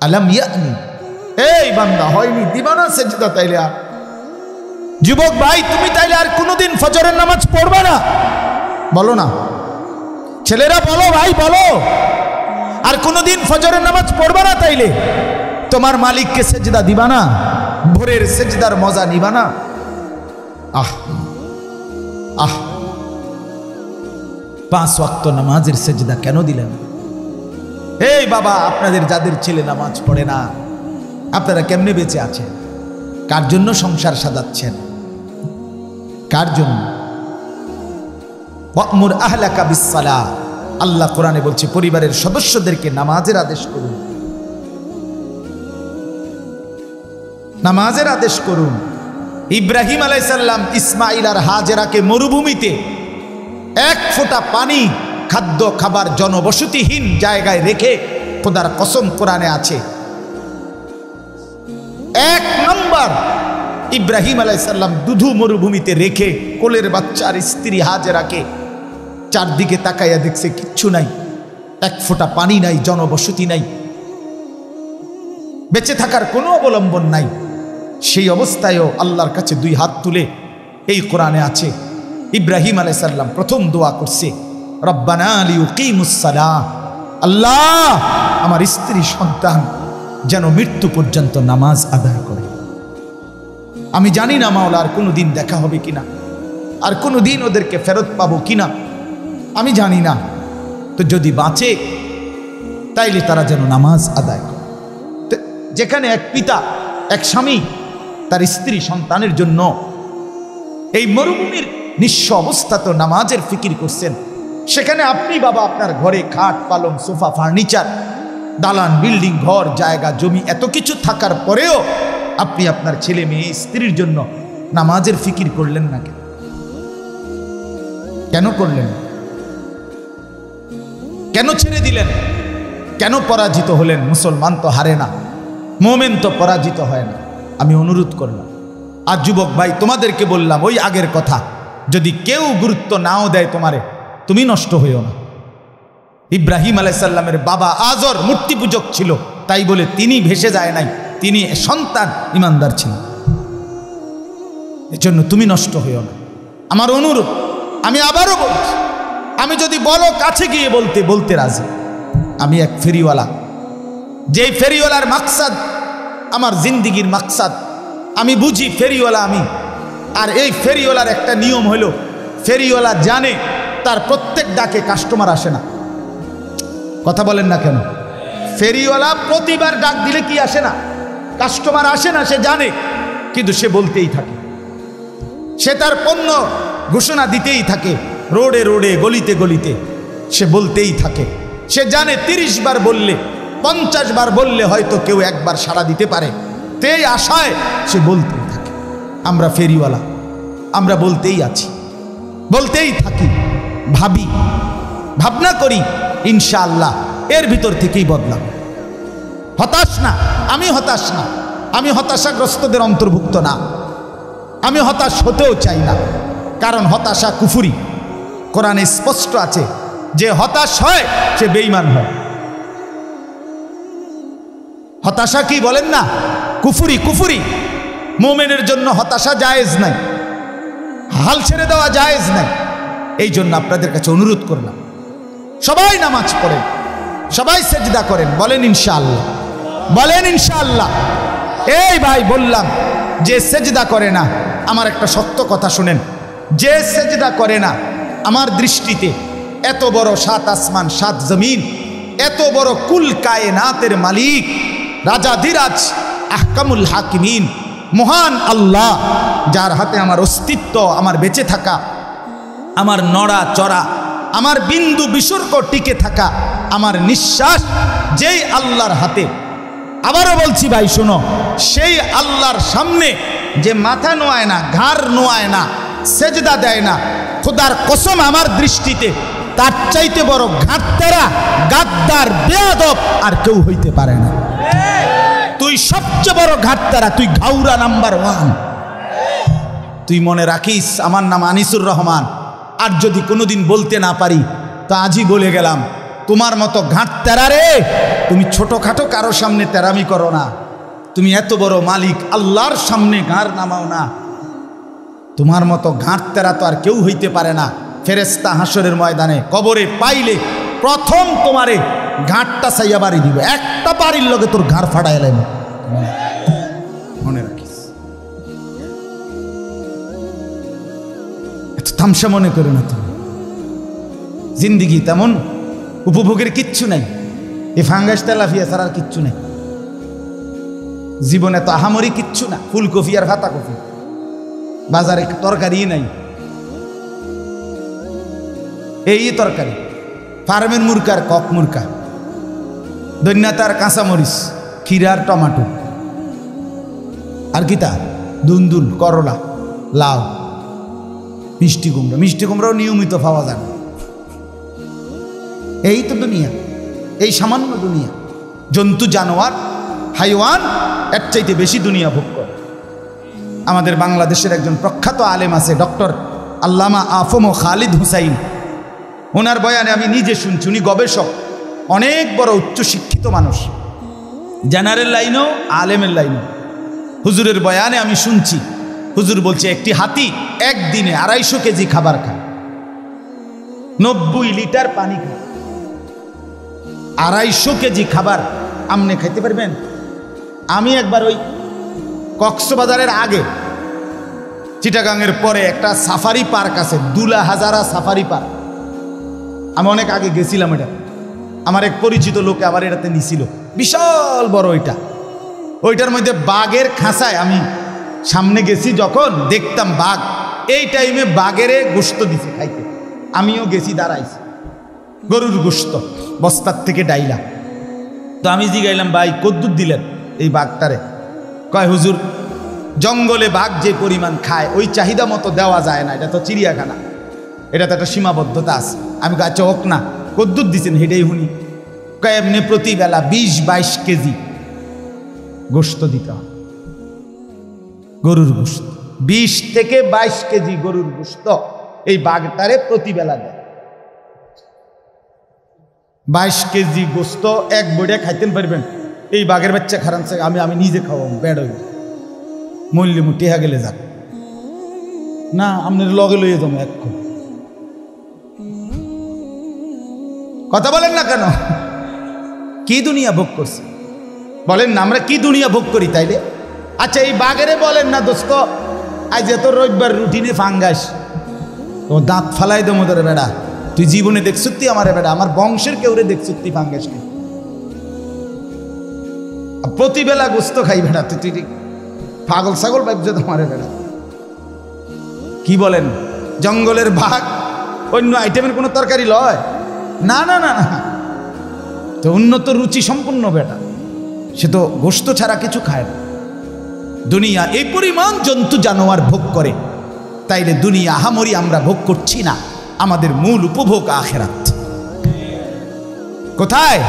আলাম ইয়ানি, এই বান্দা হয়নি, দিবা না সেজদা তাইলে আর? যুবক ভাই, তুমি তাইলে আর কোনোদিন ফজরের নামাজ পড়বা না? বলো না ছেলেরা, বলো ভাই, বলো। আর কোনোদিন ফজরের নামাজ পড়বা না তাইলে? তোমার মালিককে সেজদা দিবা না? ভোরের সেজদার মজা নিবা না? আহ আহ, 5 ওয়াক্ত নামাজের সেজদা কেন দিলেন? এই বাবা, আপনাদের যাদের ছেলে নামাজ পড়ে না, আপনারা কেমনে বেঁচে আছেন? কার জন্য সংসার সাজাচ্ছেন? কার জন্য? ওয়া'মুর আহলাকা বিস-সালাহ, আল্লাহ কোরআনে বলছে পরিবারের সদস্যদেরকে নামাজের আদেশ করুন, নামাজের আদেশ করুন। ইব্রাহিম আলাইহিস সালাম ইসমাঈল আর হাজেরাকে মরুভূমিতে 1 ফোঁটা পানি, খাদ্য খাবার জনবসতিহীন জায়গায় রেখে, খোদার কসম কোরআনে আছে, 1 নম্বর ইব্রাহিম আলাইহিস সালাম দুধু মরুভূমিতে রেখে কোলের বাচ্চার স্ত্রী হাজেরাকে চারদিকে তাকাইয়া দেখছে কিচ্ছু নাই, 1 ফোঁটা পানি নাই, জনবসতি নাই, বেঁচে থাকার কোনো অবলম্বন নাই। সেই অবস্থায়ও আল্লাহর কাছে 2 হাত তুলে, এই কোরআনে আছে, ইব্রাহিম আলাইহিস সালাম প্রথম দোয়া করছে, রব্বানা লিয়ুকিমুস সালাহ, আল্লাহ আমার স্ত্রী সন্তান যেন মৃত্যু পর্যন্ত নামাজ আদায় করে। আমি জানি না মাওলা আর কোনোদিন দেখা হবে কিনা, আর কোনোদিন ওদেরকে ফেরত পাবো কিনা, আমি জানি না। তো যদি বাঁচে তাইলে তারা যেন নামাজ আদায় করে। যেখানে এক পিতা, এক স্বামী তার স্ত্রী সন্তানের জন্য এই মরুভূমির নিঃস্ব অবস্থা তো নামাজের ফিকির করছেন, সেখানে আপনি বাবা আপনার ঘরে খাট পালং সোফা ফার্নিচার দালান বিল্ডিং ঘর জায়গা জমি এত কিছু থাকার পরেও আপনি আপনার ছেলে মেয়ে স্ত্রীর জন্য নামাজের ফিকির করলেন না? কেন করলেন? কেন ছেড়ে দিলেন? কেন পরাজিত হলেন? মুসলমান তো হারে না, মোমেন তো পরাজিত হয় না। আমি অনুরোধ করলাম, আর যুবক ভাই তোমাদেরকে বললাম ওই আগের কথা, যদি কেউ গুরুত্ব নাও দেয় তোমারে, তুমি নষ্ট হইও না। ইব্রাহিম আলাইহিস সালামের বাবা আজর মূর্তি পূজক ছিল, তাই বলে তিনি ভেসে যায় নাই, তিনি সন্তান ইমানদার ছিলেন। এজন্য তুমি নষ্ট হইও না, আমার অনুরোধ। আমি আবারও বলছি, আমি যদি বলো কাছে গিয়ে বলতে বলতে রাজি। আমি এক ফেরিওয়ালা, যেই ফেরিওয়ালার মাকসাদ আমার জিন্দিগির মাকসাদ, আমি বুঝি ফেরিওয়ালা আমি। আর এই ফেরিওয়ালার একটা নিয়ম হলো, ফেরিওয়ালা জানে তার প্রত্যেক ডাকে কাস্টমার আসে না। কথা বলেন না কেন? ফেরিওয়ালা প্রতিবার ডাক দিলে কি আসে না? কাস্টমার আসে না, সে জানে, কিন্তু সে বলতেই থাকে, সে তার পণ্য ঘোষণা দিতেই থাকে, রোডে রোডে গলিতে গলিতে সে বলতেই থাকে। সে জানে 30 বার বললে 50 বার বললে হয়তো কেউ একবার সাড়া দিতে পারে, সেই আশায় সে বলতেই থাকে। আমরা ফেরিওয়ালা, আমরা বলতেই আছি, বলতেই থাকি, ভাবি, ভাবনা করি, ইনশাআল্লাহ এর ভিতর থেকেই বদলাবে। হতাশ না, আমি হতাশ না, আমি হতাশাগ্রস্তদের অন্তর্ভুক্ত না, আমি হতাশ হতেও চাই না, কারণ হতাশা কুফরি। কোরআনে স্পষ্ট আছে, যে হতাশ হয় সে বেঈমান হয়। হতাশা কি বলেন না? কুফরি, কুফরি। মুমিনের জন্য হতাশা জায়েজ নাই, হাল ছেড়ে দেওয়া জায়েজ নাই। এই জন্য আপনাদের কাছে অনুরোধ করলাম, সবাই নামাজ পড়েন, সবাই সেজদা করেন, বলেন ইনশাআল্লাহ, বলেন ইনশাআল্লাহ। এই ভাই বললাম, যে সেজদা করে না, আমার একটা সত্য কথা শুনেন, যে সেজদা করে না, আমার দৃষ্টিতে এত বড় 7 আসমান 7 জমিন, এত বড় কুল কায়নাতের মালিক, রাজাধিরাজ, আহকামুল হাকিমিন, মহান আল্লাহ, যার হাতে আমার অস্তিত্ব, আমার বেঁচে থাকা, আমার নড়া চড়া, আমার বিন্দু বিসর্গ টিকে থাকা, আমার নিঃশ্বাস যেই আল্লাহর হাতে। আবারও বলছি ভাই শোনো, সেই আল্লাহর সামনে যে মাথা নোয়ায় না, ঘাড় নোয়ায় না, সেজদা দেয় না, খোদার কসম আমার দৃষ্টিতে তার চাইতে বড় ঘাটতারা, গাদ্দার, বেয়াদব আর কেউ হইতে পারে না। তুই সবচেয়ে বড় ঘাটতারা, তুই ঘাউরা নাম্বার 1। তুই মনে রাখিস, আমার নাম আনিসুর রহমান, আর যদি কোনোদিন বলতে না পারি তো আজই বলে গেলাম, তোমার মতো ঘাট তেরা রে, তুমি ছোটখাটো কারো সামনে তেরামি করো না, তুমি এত বড় মালিক আল্লাহর সামনে ঘাড় নামাও না। তোমার মতো ঘাট তেরা তো আর কেউ হইতে পারে না। ফেরেশতা হাসরের ময়দানে কবরে পাইলে প্রথম তোমারে ঘাটটা চাইয়া বাড়ি দিবে, একটা বাড়ির লগে তোর ঘাড় ফাটাই এলাম, মনে রাখিস। এত তামসা মনে করো না তুমি। জিন্দিগি তেমন উপভোগের কিচ্ছু নাই, এই ফাঙ্গাস তেলাফিয়া ছাড়া আর কিচ্ছু নাই জীবনে। তো আহামরি কিচ্ছু না, ফুলকপি আর ভাতা কপি, বাজারে তরকারি নাই, এই তরকারি ফার্মের মুরকার কক মুরকা, দৈন্যাতার কাঁচামরিচ, ক্ষীরার টমাটো, আর কি তা দুন্দুল, করলা, লাউ, মিষ্টি কুমড়া। মিষ্টি কুমড়াও নিয়মিত পাওয়া যায় না। এই তো দুনিয়া, এই সামান্য দুনিয়া। জন্তু জানোয়ার হাইওয়ান এর চাইতে বেশি দুনিয়া ভোগ করে। আমাদের বাংলাদেশের একজন প্রখ্যাত আলেম আছে, ডক্টর আল্লামা আফম খালিদ হুসাইন। ওনার বয়ানে আমি নিজে শুনছি, উনি গবেষক, অনেক বড় উচ্চশিক্ষিত মানুষ, জেনারেল লাইনও আলেমের লাইনও। হুজুরের বয়ানে আমি শুনছি, হুজুর বলছে একটি হাতি একদিনে 250 কেজি খাবার খায়, 90 লিটার পানি খায়। 250 কেজি খাবার আপনি খাইতে পারবেন? আমি একবার ওই কক্সবাজারের আগে চিটাগাংয়ের পরে একটা সাফারি পার্ক আছে, দুলা হাজারা সাফারি পার্ক, আমি অনেক আগে গেছিলাম। এটা আমার এক পরিচিত লোকে আবার এটাতে নিছিল, বিশাল বড় ওইটা। ওইটার মধ্যে বাঘের খাঁচায় আমি সামনে গেছি, যখন দেখতাম বাঘ, এই টাইমে বাঘেরে গোশত দিছে খাইতে, আমিও গেছি, দাঁড়াইছি, গরুর গোশত বস্তার থেকে ডাইলা। তো আমি জিগাইলাম, ভাই কদ্দুর দিলেন এই বাঘটারে? কয় হুজুর, জঙ্গলে বাঘ যে পরিমাণ খায় ওই চাহিদা মতো দেওয়া যায় না, এটা তো চিড়িয়াখানা, এটা তো একটা সীমাবদ্ধতা আছে। আমি আচ্ছা হোক না, কদ্দুর দিচ্ছেন হেঁটেই হুনি? কয় এমনি প্রতিবেলা 20-22 কেজি গোশত দিতে হয়, গরুর গোশত 20 থেকে 22 কেজি গরুর গোশত এই বাঘটারে প্রতিবেলা দেয়। 22 কেজি গোশত এক বড়ে খাইতেন পারবেন? এই বাঘের বাচ্চা খারাপ আমি নিজে খাওয়াম, বেড হইব, মূল্য টেহা গেলে যাক না, আপনার লগে লইয়ে যাবো এখন। কথা বলেন না কেন? কি দুনিয়া ভোগ করছে বলেন না, আমরা কি দুনিয়া ভোগ করি তাইলে? আচ্ছা এই বাঘেরে বলেন না, দোস্ত আজ এত রবিবার রুটিনে ফাঙ্গাস, ও দাঁত ফালাই দো মোদের বেড়া, তুই জীবনে দেখছুতি আমার বেড়া, আমার বংশের কেউরে দেখছুতি ফাঙ্গাসকে, প্রতিবেলা গোস্ত খাই বেড়া, তুই পাগল ছাগল ভাবছে তোমার বেড়া। কি বলেন? জঙ্গলের বাঘ অন্য আইটেমের কোনো তরকারি লয় না, না না না, তো উন্নত রুচি সম্পন্ন বেটা, সে তো গোস্ত ছাড়া কিছু খায় না। দুনিয়া এই পরিমাণ জন্তু জানোয়ার ভোগ করে, তাইলে দুনিয়া আহামরি আমরা ভোগ করছি না, আমাদের মূল উপভোগ আখিরাত। কোথায়?